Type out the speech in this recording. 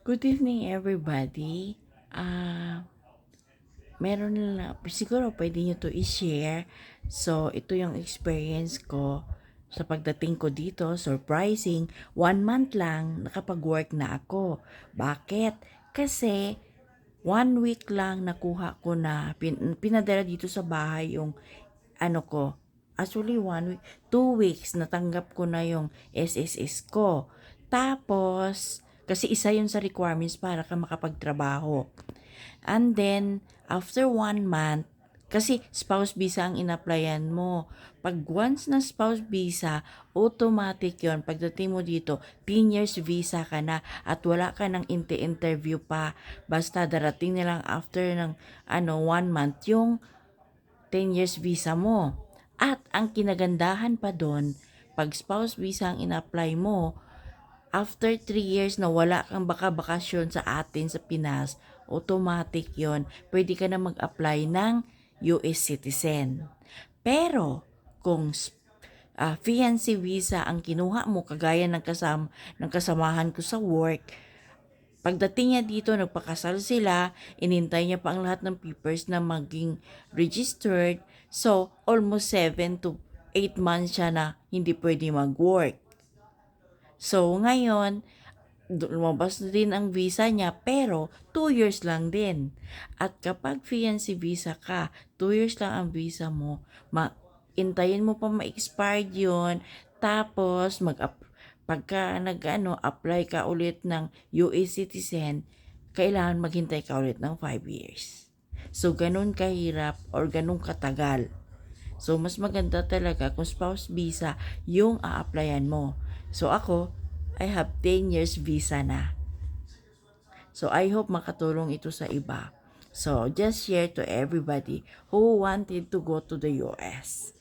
Good evening, everybody. Meron na, siguro pwede nyo to i-share. So, ito yung experience ko sa pagdating ko dito. Surprising, 1 month lang nakapag-work na ako. Bakit? Kasi 1 week lang nakuha ko na, pinadala dito sa bahay yung ano ko. Actually, 1 week, 2 weeks natanggap ko na yung SSS ko. Tapos, kasi isa yun sa requirements para ka makapagtrabaho. And then, after 1 month, kasi spouse visa ang in-applyan mo. Pag once na spouse visa, automatic yon. Pagdating mo dito, 10 years visa ka na at wala ka ng interview pa. Basta darating nilang after ng 1 month yung 10 years visa mo. At ang kinagandahan pa doon, pag spouse visa ang in-apply mo, after 3 years na wala kang bakasyon sa atin sa Pinas, automatic yon. Pwede ka na mag-apply ng US citizen. Pero, kung fiancé visa ang kinuha mo, kagaya ng kasamahan ko sa work, pagdating niya dito, nagpakasal sila, inintay niya pa ang lahat ng papers na maging registered. So, almost 7 to 8 months siya na hindi pwede mag-work. So, ngayon, lumabas na din ang visa niya pero 2 years lang din. At kapag fiancé visa ka, 2 years lang ang visa mo, intayin mo pa ma-expired yun, tapos pagka apply ka ulit ng US citizen, kailangan maghintay ka ulit ng 5 years. So, ganun kahirap or ganun katagal. So, mas maganda talaga kung spouse visa yung a-applyan mo. So, ako, I have 10 years visa na. So, I hope makatulong ito sa iba. So, just share to everybody who wanted to go to the US.